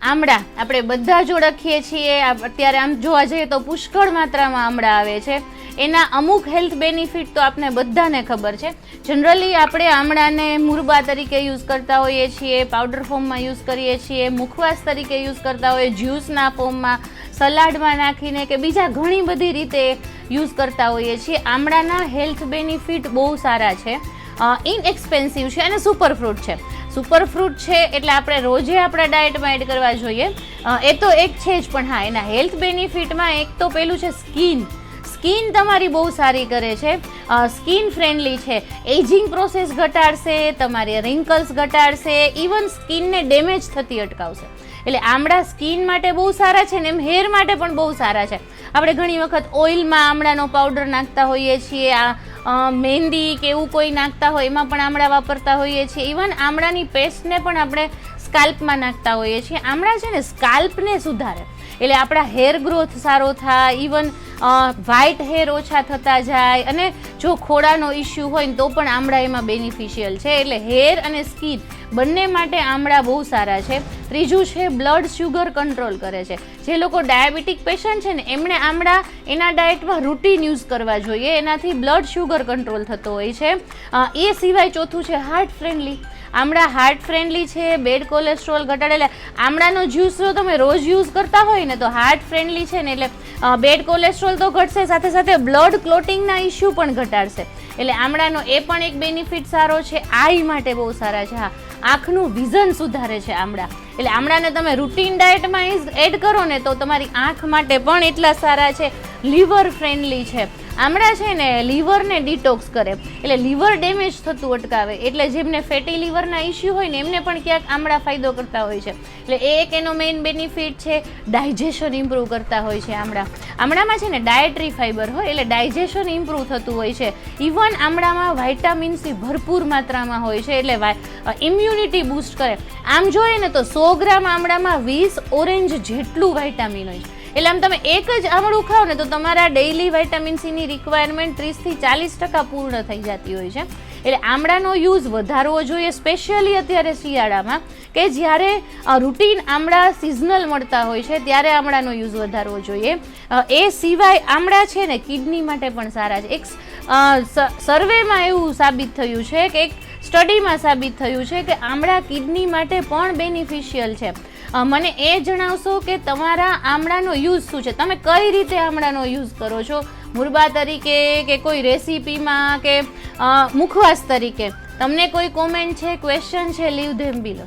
આમળા આપણે બધા જ ઓળખીએ છીએ. અત્યારે આમ જોવા જઈએ તો પુષ્કળ માત્રામાં આમળા આવે છે. એના અમુક હેલ્થ બેનિફિટ તો આપને બધાને ખબર છે. જનરલી આપણે આમળાને મુરબા તરીકે યુઝ કરતા હોઈએ છીએ, પાવડર ફોર્મમાં યુઝ કરીએ છીએ, મુખવાસ તરીકે યુઝ કરતા હોઈએ, જ્યુસના ફોર્મમાં, સલાડમાં નાખીને કે બીજા ઘણી બધી રીતે યુઝ કરતા હોઈએ છીએ. આમળાના હેલ્થ બેનિફિટ બહુ સારા છે, ઇનએક્સપેન્સિવ છે અને સુપરફ્રૂટ છે. સુપરફ્રૂટ છે એટલે આપણે રોજે આપણા ડાયટમાં એડ કરવા જોઈએ. એ તો એક છે જ, પણ હા, એના હેલ્થ બેનિફિટમાં એક તો પેલું છે સ્કિન તમારી બહુ સારી કરે છે, સ્કિન ફ્રેન્ડલી છે, એજિંગ પ્રોસેસ ઘટાડશે, તમારી રિંકલ્સ ઘટાડશે, ઇવન સ્કિનને ડેમેજ થતી અટકાવશે. એટલે આમળા સ્કિન માટે બહુ સારા છે ને એમ હેર માટે પણ બહુ સારા છે. આપણે ઘણી વખત ઓઇલમાં આમળાનો પાવડર નાખતા હોઈએ છીએ, મહેંદી કે એવું કોઈ નાખતા હોય એમાં પણ આમળા વાપરતા હોઈએ છીએ. ઇવન આમળાની પેસ્ટને પણ આપણે સ્કાલ્પમાં નાખતા હોઈએ છીએ. આમળા છે ને સ્કાલ્પને સુધારે, એટલે આપણા હેર ગ્રોથ સારો થાય, ઇવન વ્હાઇટ હેર ઓછા થતા જાય, અને જો ખોડાનો ઇસ્યુ હોય ને તો પણ આમળા એમાં બેનિફિશિયલ છે. એટલે હેર અને સ્કિન બંને માટે આમળા બહુ સારા છે. ત્રીજું છે બ્લડ શુગર કંટ્રોલ કરે છે. જે લોકો ડાયાબિટીક પેશન્ટ છે ને એમણે આમળા એના ડાયટમાં રૂટીન યુઝ કરવા જોઈએ, એનાથી બ્લડ શુગર કંટ્રોલ થતો હોય છે. એ સિવાય ચોથું છે હાર્ટ ફ્રેન્ડલી. આમળા હાર્ટ ફ્રેન્ડલી છે, બેડ કોલેસ્ટ્રોલ ઘટાડે. આમળાનો જ્યુસ જો તમે રોજ યુઝ કરતા હોય ને તો હાર્ટ ફ્રેન્ડલી છે ને, એટલે બેડ કોલેસ્ટ્રોલ તો ઘટશે, સાથે સાથે બ્લડ ક્લોટિંગના ઇસ્યુ પણ ઘટાડશે. એટલે આમળાનો એ પણ એક બેનિફિટ સારો છે. આઈ માટે બહુ સારા છે. હા, આંખનું વિઝન સુધારે છે આમળા. એટલે આમળાને તમે રૂટીન ડાયટમાં એડ કરો ને તો તમારી આંખ માટે પણ એટલા સારા છે. લીવર ફ્રેન્ડલી છે. આમળા છે ને લીવરને ડિટોક્સ કરે, એટલે લીવર ડેમેજ થતું અટકાવે. એટલે જેમને ફેટી લીવરના ઇસ્યુ હોય ને એમને પણ ક્યાંક આમળા ફાયદો કરતા હોય છે. એટલે એ એક એનો મેઇન બેનિફિટ છે. ડાયજેશન ઇમ્પ્રૂવ કરતા હોય છે આમળા. આમળામાં છે ને ડાયટરી ફાઈબર હોય એટલે ડાયજેશન ઇમ્પ્રૂવ થતું હોય છે. ઇવન આમળામાં વાઇટામિન સી ભરપૂર માત્રામાં હોય છે, એટલે ઇમ્યુનિટી બૂસ્ટ કરે. આમ જોઈએ ને તો 100 ગ્રામ આમળામાં 20 ઓરેન્જ જેટલું વાઇટામિન હોય છે. એટલે આમ તમે એક જ આમળું ખાઓ ને તો તમારા ડેઇલી વાઇટામિન સીની રિક્વાયરમેન્ટ 30 થી 40% પૂર્ણ થઈ જતી હોય છે. એટલે આમળાનો યુઝ વધારવો જોઈએ, સ્પેશિયલી અત્યારે શિયાળામાં, કે જ્યારે રૂટીન આમળા સિઝનલ મળતા હોય છે ત્યારે આમળાનો યુઝ વધારવો જોઈએ. એ સિવાય આમળા છે ને કિડની માટે પણ સારા છે. એક સર્વેમાં એવું સાબિત થયું છે કે એક સ્ટડીમાં સાબિત થયું છે કે આમળા કિડની માટે પણ બેનિફિશિયલ છે. મને એ જણાવશો કે તમારા આમળાનો યુઝ શું છે, તમે કઈ રીતે આમળાનો યુઝ કરો છો? મુરબા તરીકે કે કોઈ રેસીપીમાં કે મુખવાસ તરીકે? તમને કોઈ કોમેન્ટ છે, ક્વેશ્ચન છે? લીવ ધેમ બિલો.